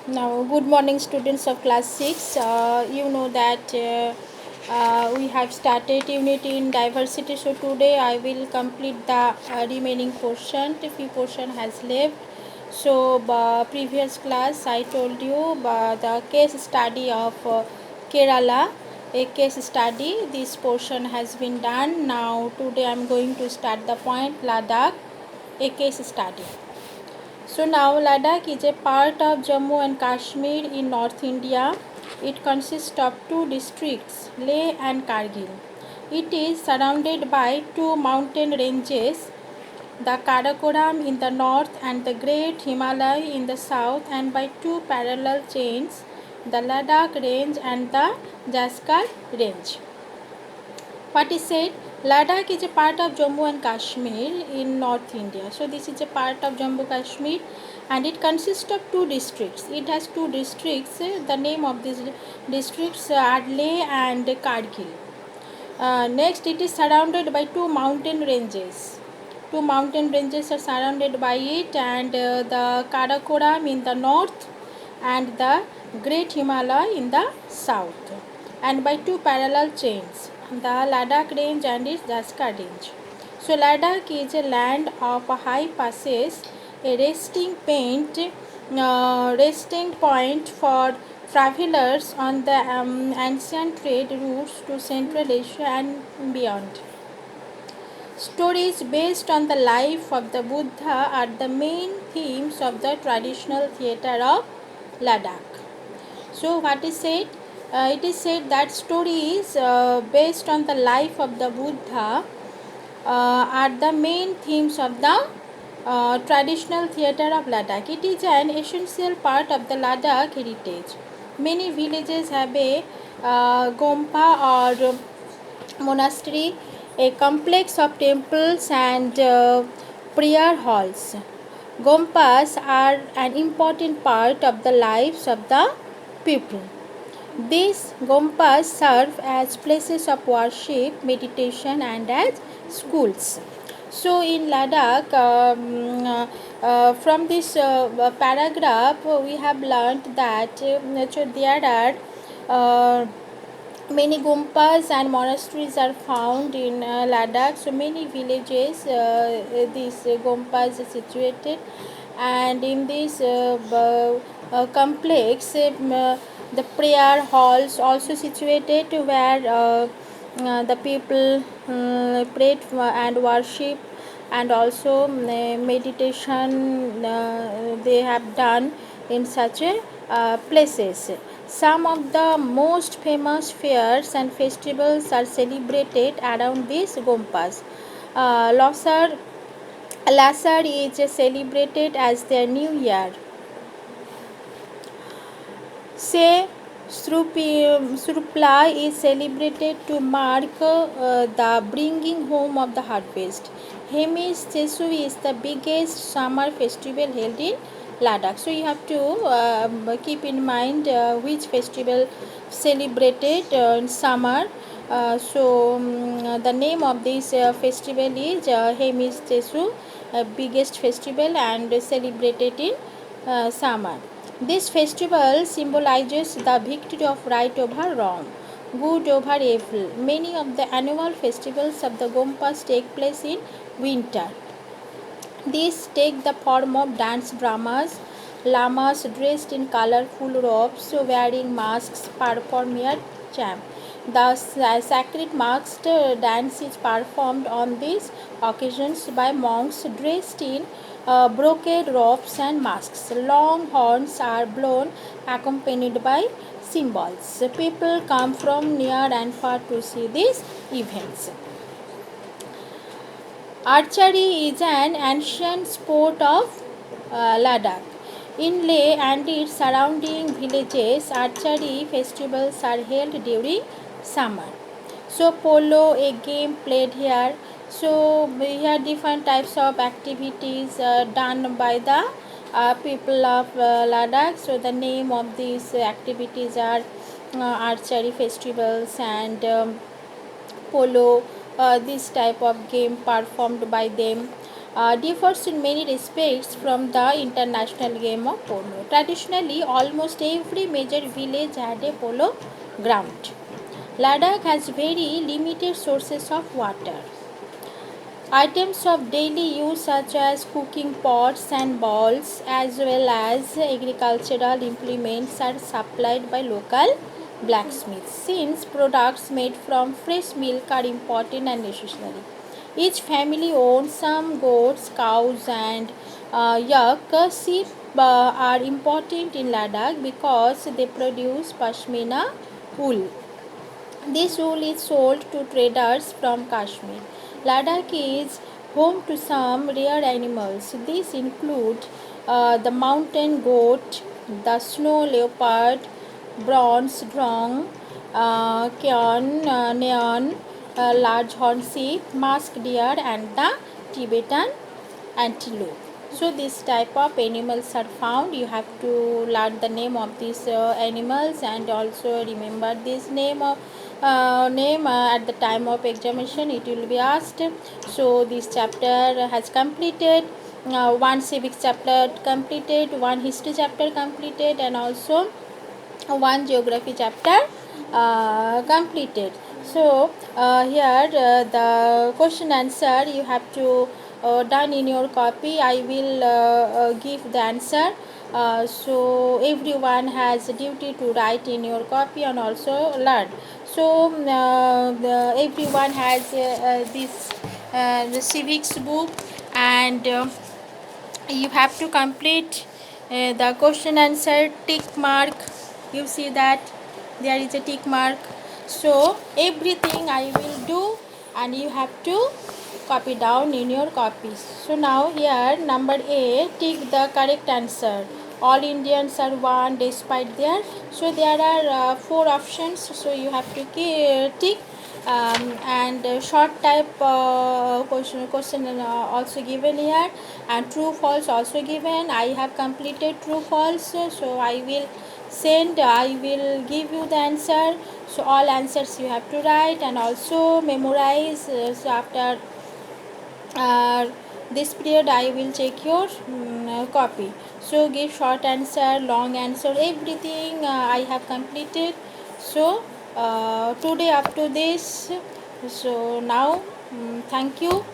Now, good morning, students of class 6. You know that we have started unity in diversity. So, today I will complete the remaining portion. The few portion has left. So, previous class I told you the case study of Kerala, a case study. This portion has been done. Now, today I am going to start the point Ladakh, a case study. So now Ladakh is a part of Jammu and Kashmir in North India. It consists of two districts, Leh and Kargil. It is surrounded by two mountain ranges, the Karakoram in the north and the Great Himalaya in the south, and by two parallel chains, the Ladakh range and the Jaskar range. What is said, Ladakh is a part of Jammu and Kashmir in North India. So this is a part of Jammu Kashmir and it consists of two districts. It has two districts. The name of these districts are Leh and Kargil. Next, it is surrounded by two mountain ranges. Two mountain ranges are surrounded by it, and the Karakoram in the north and the Great Himalaya in the south, and by two parallel chains, the Ladakh range and its Jaskar range. So Ladakh is a land of high passes, a resting point for travelers on the ancient trade routes to Central Asia and beyond. Stories based on the life of the Buddha are the main themes of the traditional theatre of Ladakh. So, what is said? It is said that stories based on the life of the Buddha are the main themes of the traditional theatre of Ladakh. It is an essential part of the Ladakh heritage. Many villages have a gompa or monastery, a complex of temples and prayer halls. Gompas are an important part of the lives of the people. These gompas serve as places of worship, meditation, and as schools. So, in Ladakh, from this paragraph, we have learnt that there are many gompas and monasteries are found in Ladakh. So, many villages, these gompas are situated, and in this complex, the prayer halls also situated where the people pray and worship, and also meditation they have done in such a places. Some of the most famous fairs and festivals are celebrated around these gompas. Lasar is celebrated as their new year. Say Srupla is celebrated to mark the bringing home of the harvest. Hemis Chesu is the biggest summer festival held in Ladakh. So you have to keep in mind which festival celebrated in summer. The name of this festival is Hemis Chesu, biggest festival and celebrated in summer. This festival symbolizes the victory of right over wrong, good over evil. Many of the annual festivals of the Gompas take place in winter. These take the form of dance dramas. Lamas dressed in colorful robes, wearing masks, perform their chant. The sacred masked dance is performed on these occasions by monks dressed in brocade robes and masks. Long horns are blown, accompanied by cymbals. People come from near and far to see these events. Archery is an ancient sport of Ladakh. In Leh and its surrounding villages, archery festivals are held during summer. So, polo, a game played here. So, we have different types of activities done by the people of Ladakh. So, the name of these activities are archery festivals and polo, this type of game performed by them. differs in many respects from the international game of polo. Traditionally, almost every major village had a polo ground. Ladakh has very limited sources of water. Items of daily use such as cooking pots and bowls as well as agricultural implements are supplied by local blacksmiths. Since products made from fresh milk are important and necessary. Each family owns some goats, cows and yak. Sheep are important in Ladakh because they produce pashmina wool. This wool is sold to traders from Kashmir. Ladakh is home to some rare animals. These include the mountain goat, the snow leopard, bronze drong, neon, large horn sheep, musk deer, and the Tibetan antelope. So this type of animals are found. You have to learn the name of these animals and also remember this name at the time of examination it will be asked. So this chapter has completed. One civics chapter completed, one history chapter completed, and also one geography chapter completed. So here the question answer you have to done in your copy. I will give the answer. So everyone has a duty to write in your copy and also learn. So everyone has this the civics book and you have to complete the question answer tick mark. You see that there is a tick mark. So everything I will do and you have to copy down in your copies. So now here number A, tick the correct answer. All Indians are one despite their. So there are four options. So you have to tick and short type question also given here and true false also given. I have completed true false, so I will give you the answer. So all answers you have to write and also memorize. So after this period I will check your copy. So give short answer, long answer, everything I have completed. So today up to this. So now thank you.